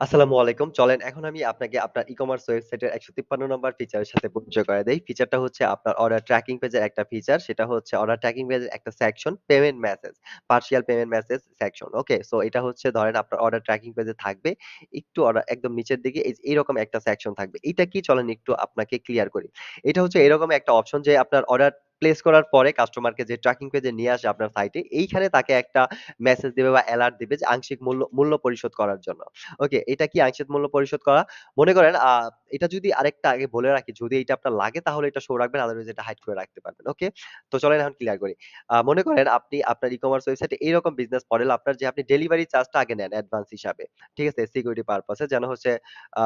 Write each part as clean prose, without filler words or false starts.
আসসালামু আলাইকুম। চলেন এখন আমি আপনাকে আপনার ই-কমার্স ওয়েবসাইটের ১৫৩ নম্বর ফিচারের সাথে পরিচয় করায় দেই। ফিচারটা হচ্ছে আপনার অর্ডার ট্র্যাকিং পেজের একটা ফিচার। সেটা হচ্ছে অর্ডার ট্র্যাকিং পেজের একটা section payment message, partial payment message section. Okay? So এটা হচ্ছে ধরেন আপনার অর্ডার ট্র্যাকিং পেজে থাকবে। একটু অর্ডার একদম নিচের দিকে এইরকম একটা সেকশন থাকবে। এইটা কি চলেন একটু আপনাকে ক্লিয়ার করি। এটা হচ্ছে এরকম একটা অপশন যে আপনার অর্ডার প্লেস করার পরে কাস্টমারকে যে ট্র্যাকিং পেজে নিয়ে আসে আপনার সাইটে, এইখানে তাকে একটা মেসেজ দিবে বা এলার্ট দিবে যে আংশিক মূল্য পরিশোধ করার জন্য। ওকে, এটা কি আংশিক মূল্য পরিশোধ করা? মনে করেন এটা যদি আরেকটা আগে বলে রাখি, যদি এইটা আপনার লাগে তাহলে এটা শো রাখবেন, আদারওয়াইজ এটা হাইড করে রাখতে পারবেন। ওকে? তো চলেন এখন ক্লিয়ার করি। মনে করেন আপনি আপনার ই-কমার্স ওয়েবসাইটে এইরকম বিজনেস মডেল আপনার যে আপনি ডেলিভারি চার্জটা আগে নেন অ্যাডভান্স হিসাবে। ঠিক আছে? সিকিউরিটি পারপাস এ যেন হচ্ছে আ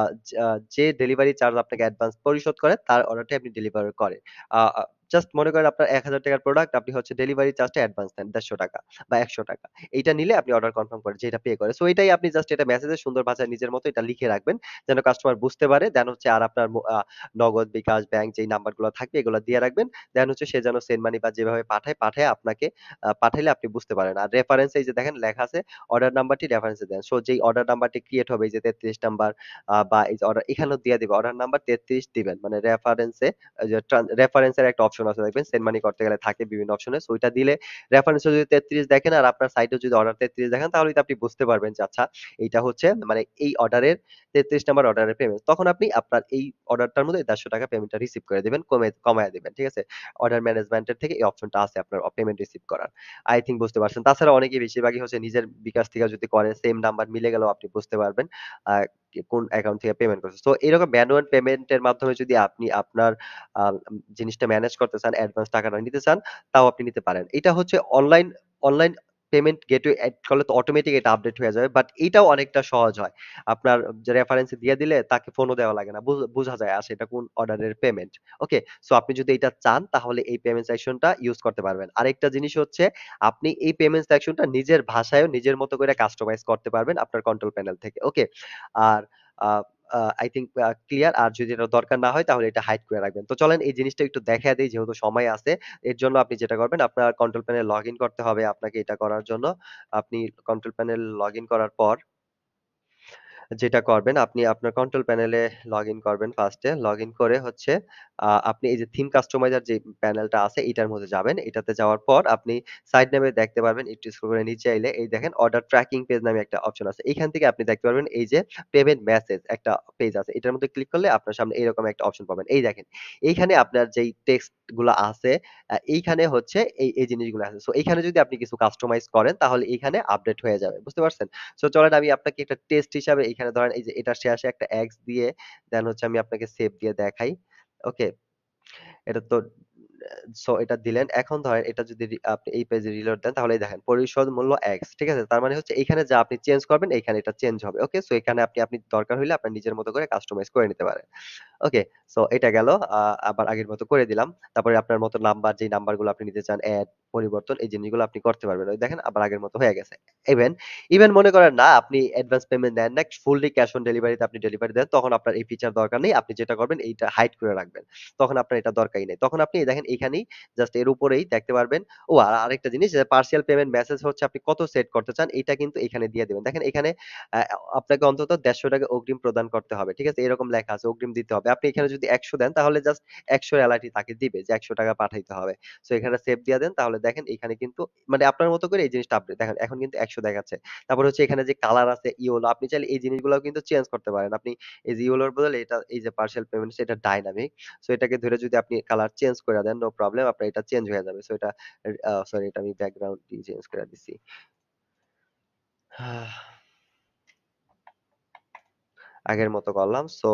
যে ডেলিভারি চার্জ আপনাকে অ্যাডভান্স পরিশোধ করে তার অর্ডারটাই আপনি ডেলিভার করেন। আ আ জাস্ট মনে করেন আপনার ৳১,০০০ র প্রোডাক্ট আপনি হচ্ছে ডেলিভারি চার্জটা অ্যাডভান্স নেন ৳১৫০ বা ৳১০০। এইটা নিলে আপনি অর্ডার কনফার্ম করেন যে এটা পে করে। সো এটাই আপনি জাস্ট এটা মেসেজে সুন্দর ভাষায় নিজের মতো এটা লিখে রাখবেন। যেন কাস্টমার বুঝতে পারে। দেন হচ্ছে আর আপনার নগদ, বিকাশ, ব্যাংক যেই নাম্বারগুলো থাকবে এগুলো দিয়ে রাখবেন। দেন হচ্ছে সে যেন সেন্ড মানি বা যেভাবে পাঠায়, পাঠায় আপনাকে পাঠাইলে আপনি বুঝতে পারেন। আর রেফারেন্স এই যে দেখেন লেখা আছে অর্ডার নাম্বারটি রেফারেন্সে দেন। সো যেই অর্ডার নাম্বারটি ক্রিয়েট হবে এই যে ৩৩ নাম্বার বা এই যে অর্ডার এখানেও দিয়ে দিবে। অর্ডার নাম্বার ৩৩ দিবেন। মানে রেফারেন্সে এই যে রেফারেন্সের একটা অপশন আছে দেখবেন সেন্ড মানি করতে গেলে থাকে বিভিন্ন অপশনে। সো ওইটা দিলে রেফারেন্সে যদি ৩৩ দেখেন আর আপনার সাইটে যদি অর্ডার ৩৩ দেখেন তাহলেই তো আপনি বুঝতে পারবেন যে আচ্ছা এইটা হচ্ছে মানে এই অর্ডারের ৩৩ নাম্বার অর্ডারের পেমেন্ট। তখন আপনি আপনার এই অর্ডারটার মধ্যে ৳১৫০ পেমেন্টটা রিসিভ করে দিবেন, কমায়া দিবেন। ঠিক আছে? অর্ডার ম্যানেজমেন্ট এর থেকে এই অপশনটা আছে আপনার পেমেন্ট রিসিভ করার। আই থিংক বুঝতে পারছেন। তাছাড়া অনেকেই বেশিরভাগই হচ্ছে নিজের বিকাশ থেকে যদি করেন সেম নাম্বার মিলে গেলেও আপনি বুঝতে পারবেন আ কোন অ্যাকাউন্ট থেকে পেমেন্ট করছে। সো এরকম ম্যানুয়াল পেমেন্টের মাধ্যমে যদি আপনি আপনার আ জিনিসটা ম্যানেজ করতে চান, অ্যাডভান্স টাকাটা নিতে চান, তাও আপনি নিতে পারেন। এটা হচ্ছে অনলাইন পেমেন্ট গেটওয়ে এড করলে তো অটোমেটিক এটা আপডেট হয়ে যাবে। বাট এটাও অনেকটা সহজ হয়। আপনার যে রেফারেন্স দিয়ে দিলে তাকে ফোনও দেওয়া লাগে না। বুঝা যায় এটা কোন অর্ডারের পেমেন্ট। ওকে? সো আপনি যদি এটা চান তাহলে এই পেমেন্ট সেকশনটা ইউস করতে পারবেন। আরেকটা জিনিস হচ্ছে আপনি এই পেমেন্ট সেকশনটা নিজের ভাষায়ও নিজের মতো করে কাস্টমাইজ করতে পারবেন আপনার কন্ট্রোল প্যানেল থেকে। ওকে? আর আ আই থিংক ক্লিয়ার। আর যদি এটা দরকার না হয় তাহলে এটা হাইড করে রাখবেন। তো চলেন এই জিনিসটা একটু দেখায় দেই যেহেতু সময় আছে। এর জন্য আপনি যেটা করবেন আপনার কন্ট্রোল প্যানেল লগইন করতে হবে আপনাকে এটা করার জন্য। আপনি কন্ট্রোল প্যানেল লগইন করার পর যেটা করবেন আপনি আপনার কন্ট্রোল প্যানেলে লগইন করবেন ফার্স্ট এ। লগইন করে হচ্ছে আপনি এই যে থিম কাস্টমাইজার যে প্যানেলটা আছে এটার মধ্যে যাবেন। এটাতে যাওয়ার পর আপনি সাইড নামে দেখতে পারবেন একটু স্ক্রল করে নিচে আইলে এই দেখেন অর্ডার ট্র্যাকিং পেজ নামে একটা অপশন আছে। এখান থেকে আপনি দেখতে পারবেন এই যে পেমেন্ট মেসেজ একটা পেজ আছে। এটার মধ্যে ক্লিক করলে আপনার সামনে এরকম একটা অপশন পাবেন। এই দেখেন। এইখানে আপনার যেই টেক্সট গুলা আছে এইখানে হচ্ছে এই জিনিসগুলো আছে। সো এইখানে যদি আপনি কিছু কাস্টমাইজ করেন তাহলে এইখানে আপডেট হয়ে যাবে। বুঝতে পারছেন? সো চলেন আমি আপনাকে একটা টেস্ট হিসাবে এখানে ধরেন এই যে এটার শেষে একটা এক্স দিয়ে দেন হচ্ছে আমি আপনাকে সেভ দিয়ে দেখাই। ওকে? এটা তো সো এটা দিলেন। এখন ধরেন এটা যদি আপনি এই পেজে রিলোড দেন তাহলে এই দেখেন পরিশোধ মূল্য X ঠিক আছে? তার মানে হচ্ছে এইখানে যা আপনি চেঞ্জ করবেন এইখানে এটা চেঞ্জ হবে। ওকে? সো এখানে আপনি দরকার হইলে আপনার নিজের মতো করে কাস্টমাইজ করে নিতে পারেন। ওকে? সো এটা গেল। আবার আগের মতো করে দিলাম। তারপরে আপনার মতো নাম্বার যেই নাম্বারগুলো আপনি নিতে চান এড, পরিবর্তন এই জিনিসগুলো আপনি করতে পারবেন। ওই দেখেন আবার আগের মতো হয়ে গেছে। ইভেন ইভেন মনে করেন না আপনি অ্যাডভান্স পেমেন্ট নেন না, ফুললি ক্যাশ অন ডেলিভারিতে আপনি ডেলিভারি দেন, তখন আপনার এই ফিচার দরকার নেই। আপনি যেটা করবেন এইটা হাইড করে রাখবেন। তখন আপনার এটা দরকারই নেই। তখন আপনি এই দেখেন এখানেই জাস্ট এর উপরেই দেখতে পারবেন। আরেকটা জিনিস যে পার্সিয়াল পেমেন্ট মেসেজ হচ্ছে আপনি কত সেট করতে চান এইটা কিন্তু এখানে দিয়ে দিবেন। দেখেন এখানে আ আপনাকে অন্তত ৳১৫০ অগ্রিম প্রদান করতে হবে। ঠিক আছে? এরকম লেখা আছে অগ্রিম দিতে হবে। আপনি এখানে যদি ১০০ দেন তাহলে জাস্ট ১০০ র এলার্টই তাকে দিবে যে ৳১০০ পাঠাইতে হবে। সো এখানে সেভ দিয়া দেন তাহলে দেখেন এখানে কিন্তু মানে আপনার মতো করে এই জিনিসটা আপডেট দেখেন এখন কিন্তু ১০০ দেখাচ্ছে। তারপর হচ্ছে এখানে যে কালার আছে ইয়েলো আপনি চাইলে এই জিনিসগুলাও কিন্তু চেঞ্জ করতে পারেন। আপনি এই যে ইয়েলোর বদলে এটা এই যে পার্সিয়াল পেমেন্টস এটা ডাইনামিক। সো এটাকে ধরে যদি আপনি কালার চেঞ্জ করে দেন নো প্রবলেম আপনার এটা চেঞ্জ হয়ে যাবে। সো এটা সরি এটা আমি ব্যাকগ্রাউন্ড দিয়ে চেঞ্জ করে দিছি। আগের মতো করলাম। সো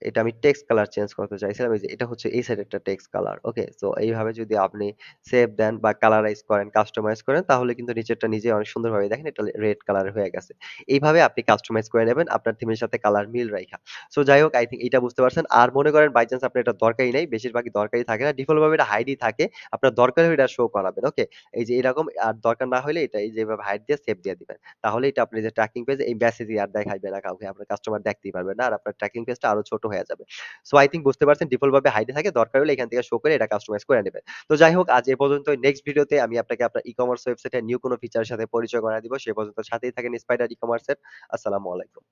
এটা আমি টেক্সট কালার চেঞ্জ করতে চাইছিলাম। এই যে এটা হচ্ছে এই সাইডেরটা টেক্সট কালার। ওকে? সো এইভাবে যদি আপনি সেভ দেন বা কালারাইজ করেন, কাস্টমাইজ করেন তাহলে কিন্তু নিচেরটা নিজেই অনেক সুন্দরভাবে দেখেন এটা রেড কালার হয়ে গেছে। এইভাবে আপনি কাস্টমাইজ করে নেবেন আপনার থিমের সাথে কালার মিল রাইখা। সো যাই হোক আই থিংক এটা বুঝতে পারছেন। আর মনে করেন বাই চান্স আপনার এটা দরকারই নাই। বেশিরভাগই দরকারই থাকে না। ডিফল্ট ভাবে এটা হাইডই থাকে। আপনার দরকার হলে এটা শো করাবেন। ওকে? এই যে এরকম আর দরকার না হইলে এটা এই যে এভাবে হাইড দিয়ে সেভ দিয়ে দিবেন। তাহলে এটা আপনি যে ট্র্যাকিং পেজ এই মেসেজই আর দেখাইবে না কাউকে। আপনার কাস্টমার দেখতেই পারবে না। আর আপনার ট্র্যাকিং পেজটা আরো ছোট হয়ে যাবে। সো আই থিংক বুঝতে পারছেন ডিফল্ট ভাবে হাইড এ থাকে। দরকার হলে এখান থেকে শো করে এটা কাস্টমাইজ করে নিবেন। তো যাই হোক আজ এ পর্যন্তই। নেক্সট ভিডিওতে আমি আপনাকে আপনার ই-কমার্স ওয়েবসাইটের নিউ কোন ফিচারের সাথে পরিচয় করায় দিব। সে পর্যন্ত সাথেই থাকেন স্পাইডার ই-কমার্স এর। আসসালামু আলাইকুম।